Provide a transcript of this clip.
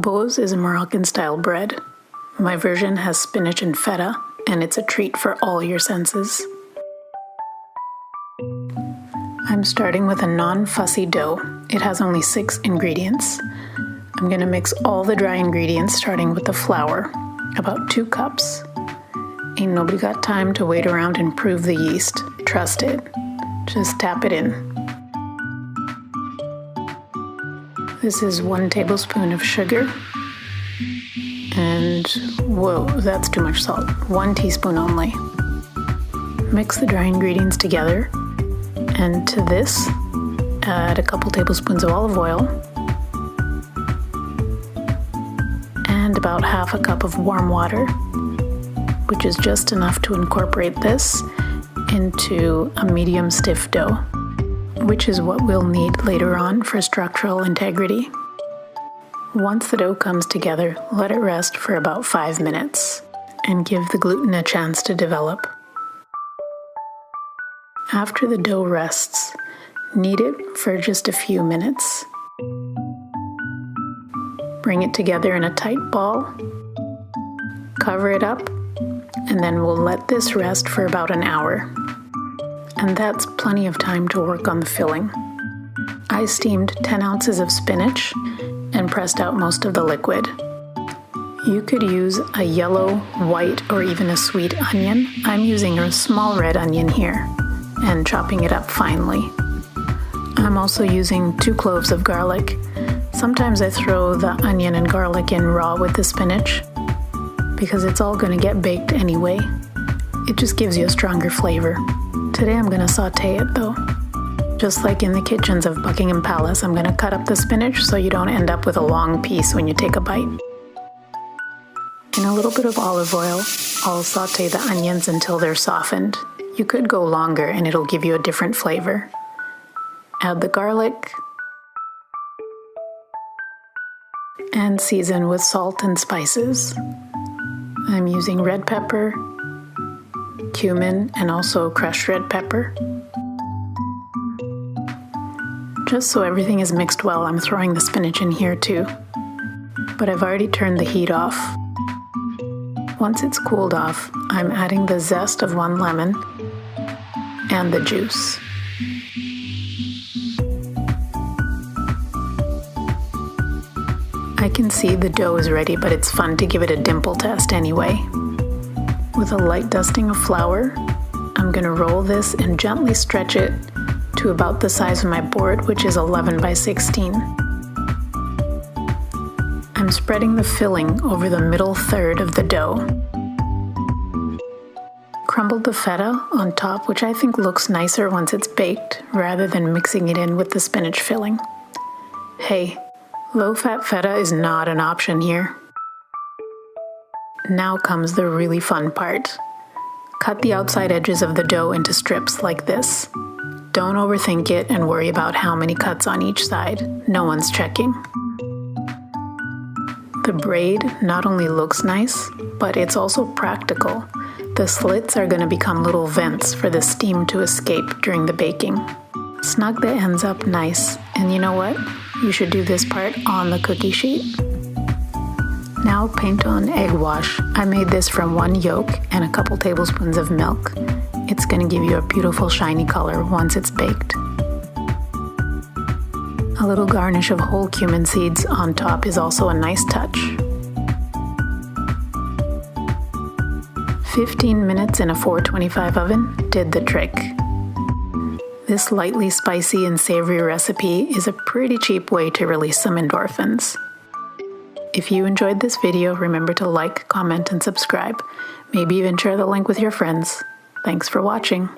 Khboz is a Moroccan-style bread. My version has spinach and feta, and it's a treat for all your senses. I'm starting with a non-fussy dough. It has only 6 ingredients. I'm going to mix all the dry ingredients starting with the flour, about 2 cups. Ain't nobody got time to wait around and prove the yeast. Trust it. Just tap it in. This is 1 tablespoon of sugar. And, whoa, that's too much salt. 1 teaspoon only. Mix the dry ingredients together. And to this, add a couple tablespoons of olive oil. And about half a cup of warm water, which is just enough to incorporate this into a medium stiff dough, which is what we'll need later on for structural integrity. Once the dough comes together, let it rest for about 5 minutes and give the gluten a chance to develop. After the dough rests, knead it for just a few minutes. Bring it together in a tight ball, cover it up, and then we'll let this rest for about an hour. And that's plenty of time to work on the filling. I steamed 10 ounces of spinach and pressed out most of the liquid. You could use a yellow, white, or even a sweet onion. I'm using a small red onion here and chopping it up finely. I'm also using 2 cloves of garlic. Sometimes I throw the onion and garlic in raw with the spinach because it's all going to get baked anyway. It just gives you a stronger flavor. Today I'm going to sauté it though. Just like in the kitchens of Buckingham Palace, I'm going to cut up the spinach so you don't end up with a long piece when you take a bite. In a little bit of olive oil, I'll sauté the onions until they're softened. You could go longer and it'll give you a different flavor. Add the garlic and season with salt and spices. I'm using red pepper, cumin, and also crushed red pepper. Just so everything is mixed well, I'm throwing the spinach in here too. But I've already turned the heat off. Once it's cooled off, I'm adding the zest of 1 lemon and the juice. I can see the dough is ready, but it's fun to give it a dimple test anyway. With a light dusting of flour, I'm going to roll this and gently stretch it to about the size of my board, which is 11 by 16. I'm spreading the filling over the middle third of the dough. Crumbled the feta on top, which I think looks nicer once it's baked, rather than mixing it in with the spinach filling. Hey, low-fat feta is not an option here. Now comes the really fun part. Cut the outside edges of the dough into strips like this. Don't overthink it and worry about how many cuts on each side. No one's checking. The braid not only looks nice, but it's also practical. The slits are going to become little vents for the steam to escape during the baking. Snug the ends up nice, and you know what? You should do this part on the cookie sheet. Now paint on egg wash. I made this from 1 yolk and a couple tablespoons of milk. It's going to give you a beautiful shiny color once it's baked. A little garnish of whole cumin seeds on top is also a nice touch. 15 minutes in a 425 oven did the trick. This lightly spicy and savory recipe is a pretty cheap way to release some endorphins. If you enjoyed this video, remember to like, comment, and subscribe. Maybe even share the link with your friends. Thanks for watching.